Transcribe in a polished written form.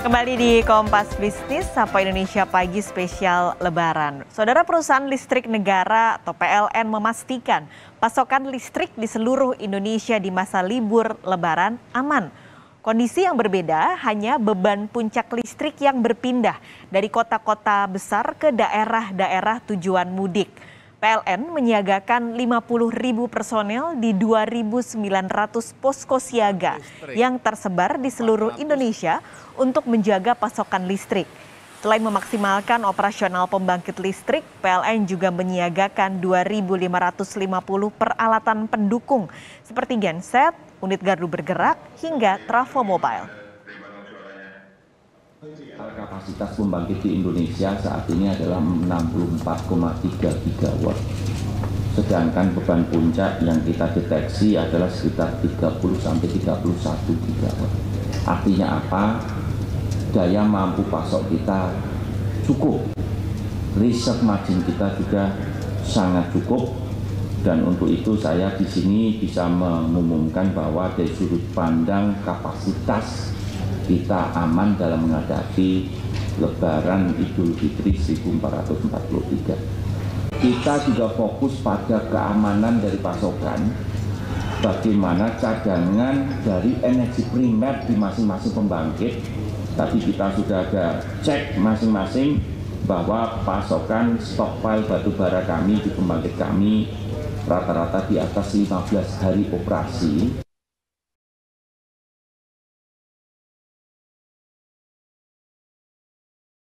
Kembali di Kompas Bisnis, Sapa Indonesia Pagi Spesial Lebaran. Saudara, perusahaan listrik negara atau PLN memastikan pasokan listrik di seluruh Indonesia di masa libur Lebaran aman. Kondisi yang berbeda hanya beban puncak listrik yang berpindah dari kota-kota besar ke daerah-daerah tujuan mudik. PLN menyiagakan 50.000 personel di 2.900 posko siaga yang tersebar di seluruh Indonesia untuk menjaga pasokan listrik. Selain memaksimalkan operasional pembangkit listrik, PLN juga menyiagakan 2.550 peralatan pendukung seperti genset, unit gardu bergerak, hingga trafo mobile. Kapasitas pembangkit di Indonesia saat ini adalah 64,3 gigawatt. Sedangkan beban puncak yang kita deteksi adalah sekitar 30-31 gigawatt. Artinya apa? Daya mampu pasok kita cukup. Reserve margin kita juga sangat cukup. Dan untuk itu saya di sini bisa mengumumkan bahwa dari sudut pandang kapasitas kita aman dalam menghadapi Lebaran Idul Fitri 1443. Kita juga fokus pada keamanan dari pasokan, bagaimana cadangan dari energi primer di masing-masing pembangkit. Tapi kita sudah ada cek masing-masing bahwa pasokan stockpile batubara kami di pembangkit kami rata-rata di atas 15 hari operasi.